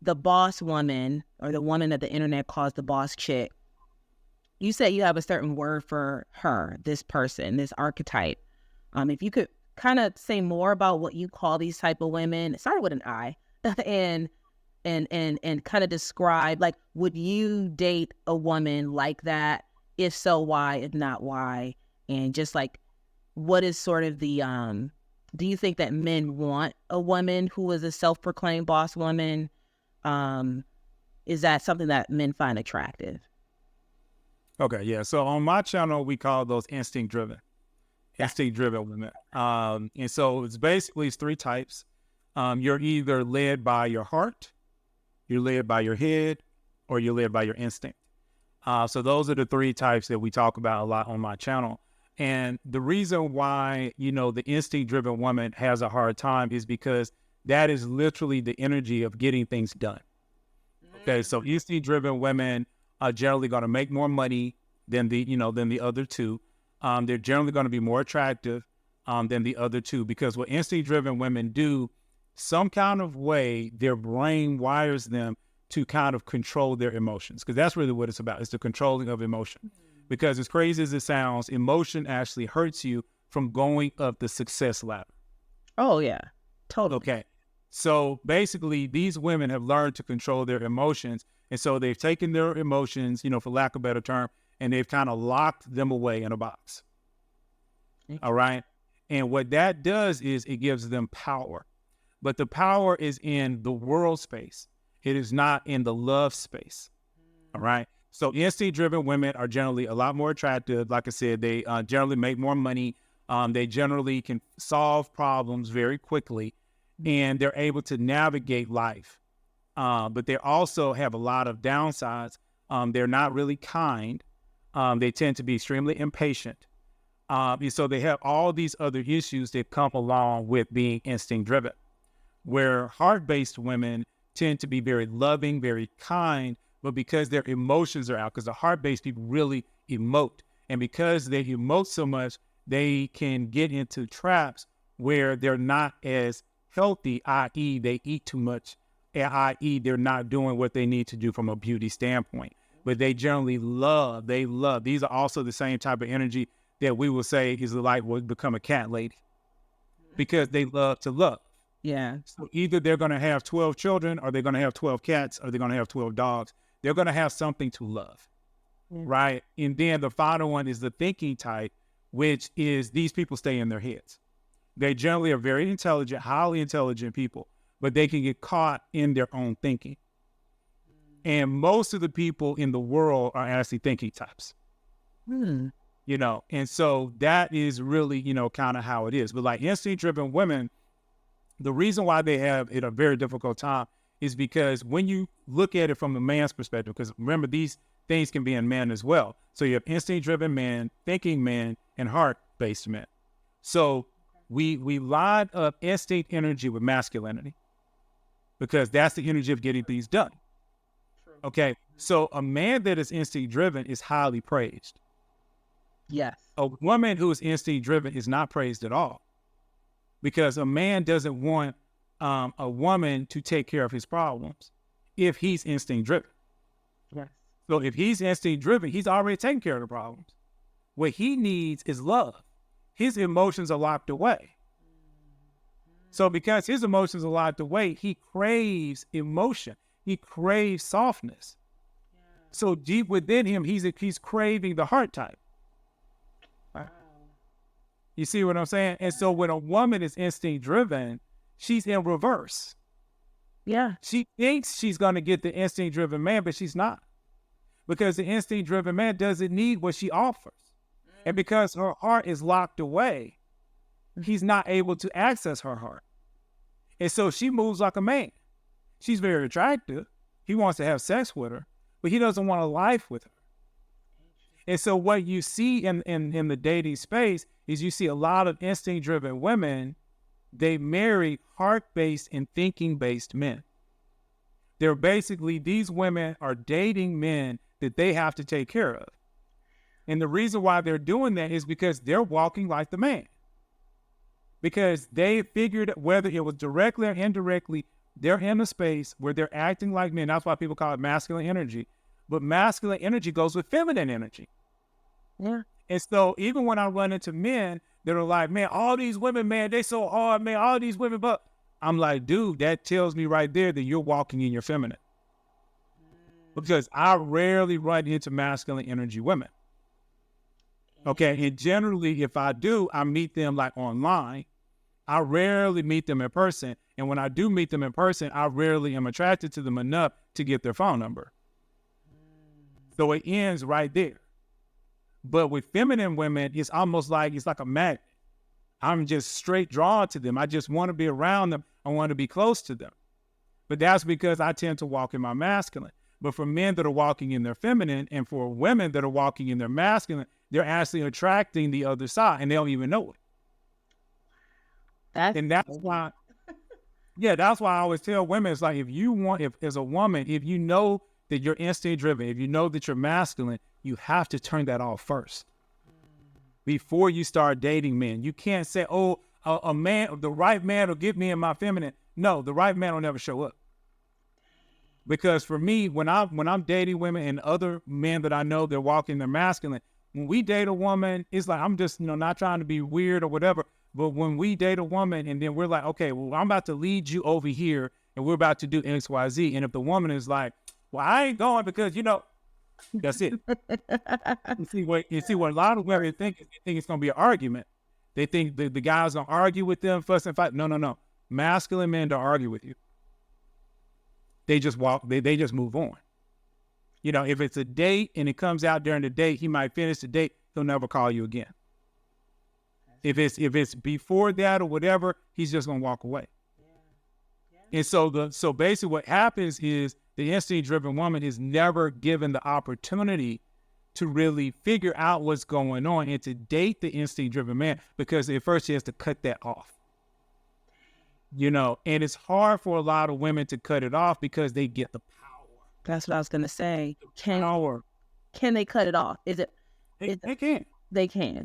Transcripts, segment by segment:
the boss woman or the woman that the internet calls the boss chick, you said you have a certain word for her, this person, this archetype. If you could kind of say more about what you call these type of women, it started with an I, and kind of describe, like, would you date a woman like that? If so, why? If not, why? And just like, what is sort of the, do you think that men want a woman who is a self-proclaimed boss woman? Is that something that men find attractive? Okay, yeah. So on my channel, we call those instinct-driven women. And so it's basically three types. You're either led by your heart, you're led by your head, or you're led by your instinct. So those are the three types that we talk about a lot on my channel. And the reason why, the instinct-driven woman has a hard time is because that is literally the energy of getting things done. Okay, so instinct-driven women are generally going to make more money than the other two. They're generally going to be more attractive than the other two, because what instinct-driven women do, some kind of way, their brain wires them to kind of control their emotions, because that's really what it's about. It's the controlling of emotion. Because as crazy as it sounds, emotion actually hurts you from going up the success ladder. Oh, yeah, totally. Okay. So basically, these women have learned to control their emotions. And so they've taken their emotions, for lack of a better term, and they've kind of locked them away in a box. All right. And what that does is it gives them power. But the power is in the world space. It is not in the love space. All right. So instinct-driven women are generally a lot more attractive. Like I said, they generally make more money. They generally can solve problems very quickly, and they're able to navigate life. But they also have a lot of downsides. They're not really kind. They tend to be extremely impatient. And so they have all these other issues that come along with being instinct-driven, where heart-based women tend to be very loving, very kind, but because their emotions are out, because the heart-based people really emote. And because they emote so much, they can get into traps where they're not as healthy, i.e. they eat too much, i.e. they're not doing what they need to do from a beauty standpoint. But they generally love. These are also the same type of energy that we will say is like would become a cat lady, because they love to love. Yeah. So either they're going to have 12 children, or they're going to have 12 cats, or they're going to have 12 dogs. They're going to have something to love, right? And then the final one is the thinking type, which is these people stay in their heads. They generally are very intelligent, highly intelligent people, but they can get caught in their own thinking. And most of the people in the world are actually thinking types, and so that is really, kind of how it is. But like instinct-driven women, the reason why they have it a very difficult time is because when you look at it from a man's perspective, because remember, these things can be in men as well. So you have instinct-driven men, thinking men, and heart-based men. So we line up instinct energy with masculinity, because that's the energy of getting things done. Okay, so a man that is instinct-driven is highly praised. Yes. A woman who is instinct-driven is not praised at all, because a man doesn't want a woman to take care of his problems if he's instinct-driven. Yes. So if he's instinct-driven, he's already taking care of the problems. What he needs is love. His emotions are locked away. So because his emotions are locked away, he craves emotion. He craves softness. Yeah. So deep within him, he's craving the heart type. Wow. You see what I'm saying? And so when a woman is instinct-driven, she's in reverse. Yeah. She thinks she's going to get the instinct-driven man, but she's not. Because the instinct-driven man doesn't need what she offers. And because her heart is locked away, he's not able to access her heart. And so she moves like a man. She's very attractive. He wants to have sex with her, but he doesn't want a life with her. And so what you see in the dating space is you see a lot of instinct-driven women. They marry heart-based and thinking-based men. They're basically, these women are dating men that they have to take care of. And the reason why they're doing that is because they're walking like the man. Because they figured, whether it was directly or indirectly, they're in a space where they're acting like men. That's why people call it masculine energy. But masculine energy goes with feminine energy. Yeah. And so even when I run into men that are like, man, all these women, man, they so hard, man, all these women, but I'm like, dude, that tells me right there that you're walking in your feminine. Because I rarely run into masculine energy women. Okay, and generally, if I do, I meet them like online. I rarely meet them in person. And when I do meet them in person, I rarely am attracted to them enough to get their phone number. So it ends right there. But with feminine women, it's almost like, it's like a magnet. I'm just straight drawn to them. I just want to be around them. I want to be close to them. But that's because I tend to walk in my masculine. But for men that are walking in their feminine, and for women that are walking in their masculine, they're actually attracting the other side, and they don't even know it. That's why, yeah, that's why I always tell women, it's like, if as a woman, if you know that you're instinct driven, if you know that you're masculine, you have to turn that off first before you start dating men. You can't say, oh, a man, the right man will get me in my feminine. No, the right man will never show up. Because for me, when I'm dating women and other men that I know they're walking their masculine, when we date a woman, it's like, I'm just, not trying to be weird or whatever. But when we date a woman and then we're like, okay, well, I'm about to lead you over here and we're about to do X, Y, Z. And if the woman is like, well, I ain't going because, that's it. You see what a lot of women think is, they think it's going to be an argument. They think the guy's going to argue with them, fuss and fight. No. Masculine men don't argue with you. They just walk, they just move on. If it's a date and it comes out during the date, he might finish the date, he'll never call you again. If it's before that or whatever, he's just gonna walk away. Yeah. And so basically what happens is the instinct-driven woman is never given the opportunity to really figure out what's going on and to date the instinct-driven man, because at first she has to cut that off. And it's hard for a lot of women to cut it off because they get the power. That's what I was going to say. Can they cut it off? They can. They can.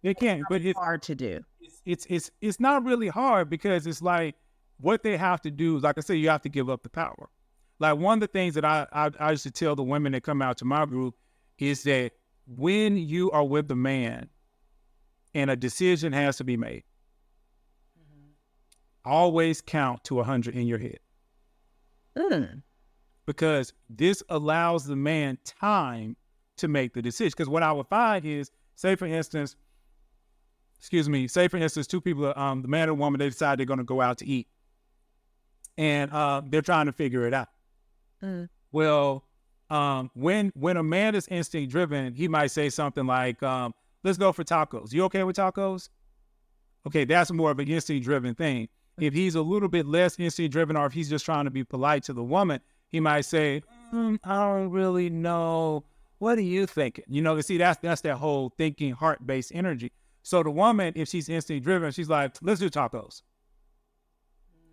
They can, but it's hard to do. It's not really hard, because it's like what they have to do. Like I said, you have to give up the power. Like one of the things that I used to tell the women that come out to my group is that when you are with the man and a decision has to be made, always count to 100 in your head. Because this allows the man time to make the decision. Because what I would find is, say for instance, two people, the man and the woman, they decide they're going to go out to eat. And they're trying to figure it out. Well, when a man is instinct driven, he might say something like, let's go for tacos. You okay with tacos? Okay, that's more of an instinct driven thing. If he's a little bit less instinct driven, or if he's just trying to be polite to the woman, he might say, I don't really know. What are you thinking? See, that's that whole thinking heart-based energy. So the woman, if she's instinct driven, she's like, let's do tacos.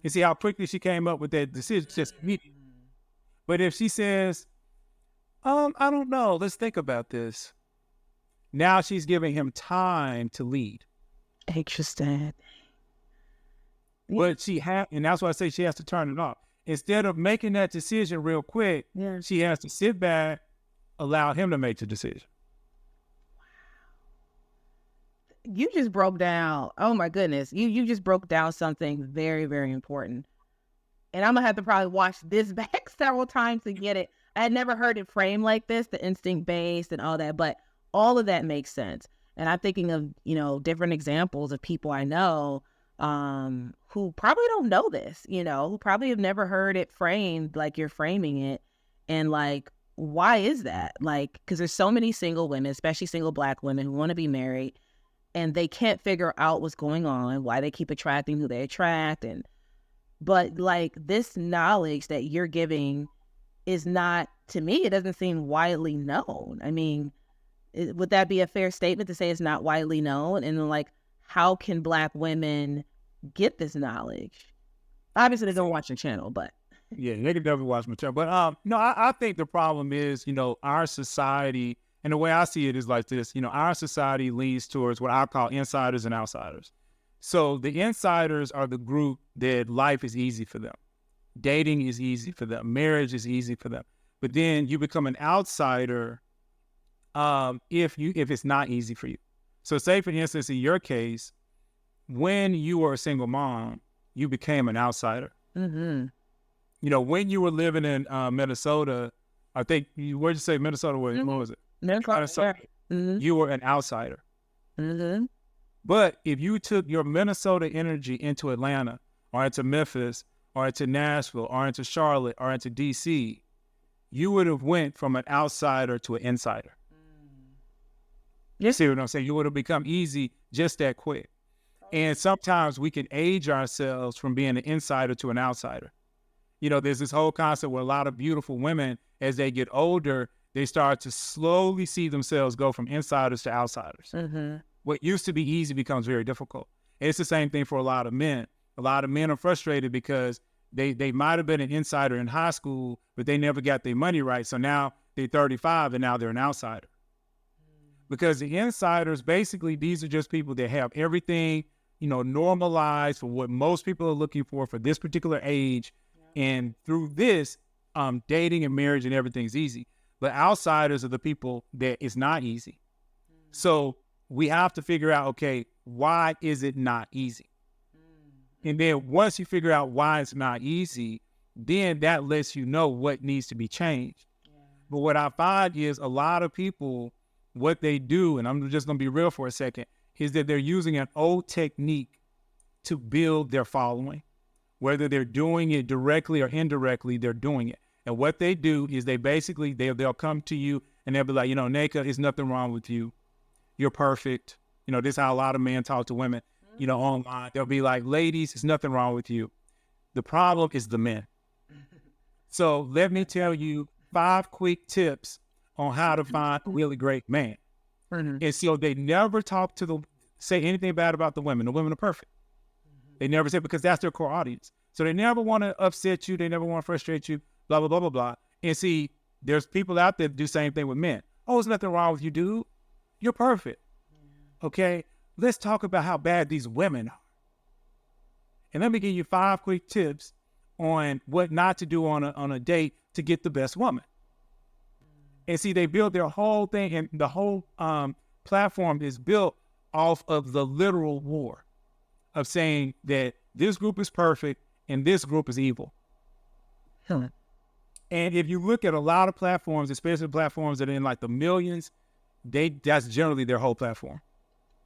You see how quickly she came up with that decision, just immediately. But if she says, I don't know, let's think about this. Now she's giving him time to lead. Interesting. But and that's why I say she has to turn it off. Instead of making that decision real quick, she has to sit back, allow him to make the decision. You just broke down, oh my goodness, you just broke down something very, very important. And I'm going to have to probably watch this back several times to get it. I had never heard it framed like this, the instinct-based and all that, but all of that makes sense. And I'm thinking of, different examples of people I know who probably don't know this, who probably have never heard it framed like you're framing it. And like, why is that? Like, because there's so many single women, especially single Black women, who want to be married, and they can't figure out what's going on, why they keep attracting who they attract. But like, this knowledge that you're giving is not, to me, it doesn't seem widely known. I mean, would that be a fair statement to say it's not widely known? And like, how can Black women get this knowledge? Obviously, they don't watch the channel, but. Yeah, they can definitely watch my channel. But no, I think the problem is, our society, and the way I see it is like this, our society leans towards what I call insiders and outsiders. So the insiders are the group that life is easy for them. dating is easy for them, marriage is easy for them. But then you become an outsider if it's not easy for you. So say, for instance, in your case, when you were a single mom, you became an outsider. Mm-hmm. You know, when you were living in Minnesota, I think where'd you say Minnesota? What was it? Minnesota. Mm-hmm. You were an outsider. Mm-hmm. But if you took your Minnesota energy into Atlanta or into Memphis or into Nashville or into Charlotte or into DC, you would have went from an outsider to an insider. Yes. See what I'm saying? You would have become easy just that quick. And sometimes we can age ourselves from being an insider to an outsider. You know, there's this whole concept where a lot of beautiful women, as they get older, they start to slowly see themselves go from insiders to outsiders. Mm-hmm. What used to be easy becomes very difficult. And it's the same thing for a lot of men. A lot of men are frustrated because they might have been an insider in high school, but they never got their money right. So now they're 35 and now they're an outsider. Because the insiders, basically, these are just people that have everything, you know, normalized for what most people are looking for this particular age. Yeah. And through this, dating and marriage and everything's easy. But outsiders are the people that it's not easy. Mm. So we have to figure out, okay, why is it not easy? Mm. And then once you figure out why it's not easy, then that lets you know what needs to be changed. Yeah. But what I find is a lot of people, what they do, and I'm just going to be real for a second, is that they're using an old technique to build their following. Whether they're doing it directly or indirectly, they're doing it. And what they do is they basically, they'll come to you and they'll be like, you know, Neka, there's nothing wrong with you. You're perfect. You know, this is how a lot of men talk to women, you know, online. They'll be like, ladies, there's nothing wrong with you. The problem is the men. So let me tell you 5 quick tips on how to find a really great man. Mm-hmm. And so they never say anything bad about the women. The women are perfect. Mm-hmm. They never say, because that's their core audience. So they never want to upset you. They never want to frustrate you, blah, blah, blah, blah, blah. And see, there's people out there that do the same thing with men. Oh, there's nothing wrong with you, dude. You're perfect. Yeah. Okay, let's talk about how bad these women are. And let me give you 5 quick tips on what not to do on a date to get the best woman. And see, they build their whole thing, and the whole platform is built off of the literal war of saying that this group is perfect and this group is evil. And if you look at a lot of platforms, especially platforms that are in like the millions, that's generally their whole platform.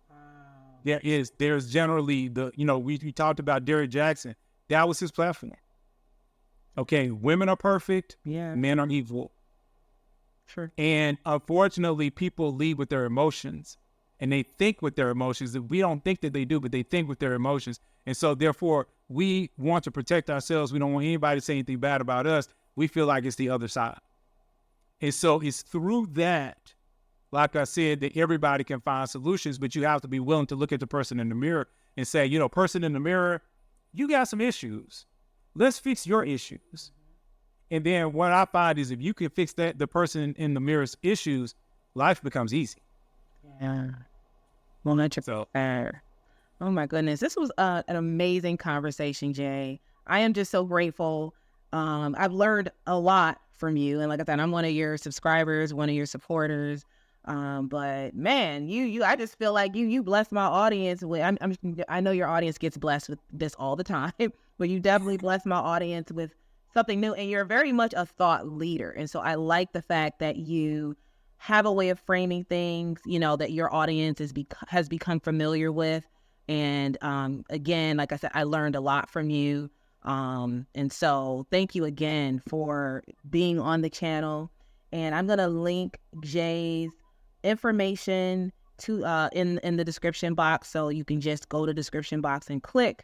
Wow. There's generally we talked about Derrick Jackson. That was his platform. Okay, women are perfect, yeah. Men are evil. Sure. And unfortunately, people lead with their emotions and they think with their emotions. We don't think that they do, but they think with their emotions. And so therefore, we want to protect ourselves. We don't want anybody to say anything bad about us. We feel like it's the other side. And so it's through that, like I said, that everybody can find solutions, but you have to be willing to look at the person in the mirror and say, you know, person in the mirror, you got some issues. Let's fix your issues. And then what I find is if you can fix the person in the mirror's issues, life becomes easy. Yeah. Well, that's fair. Oh my goodness. This was an amazing conversation, Jay. I am just so grateful. I've learned a lot from you. And like I said, I'm one of your subscribers, one of your supporters. But man, I just feel like you bless my audience with, I know your audience gets blessed with this all the time, but you definitely bless my audience with something new, and you're very much a thought leader. And so I like the fact that you have a way of framing things, you know, that your audience has become familiar with. And again, like I said, I learned a lot from you. And so thank you again for being on the channel. And I'm going to link Jay's information to in the description box. So you can just go to the description box and click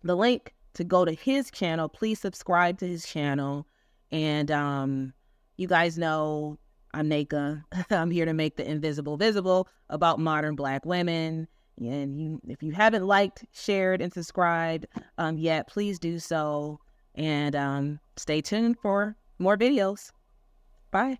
the link to go to his channel. Please subscribe to his channel. And you guys know I'm Neka. I'm here to make the invisible visible about modern Black women. And if you haven't liked, shared, and subscribed yet, please do so. And stay tuned for more videos. Bye.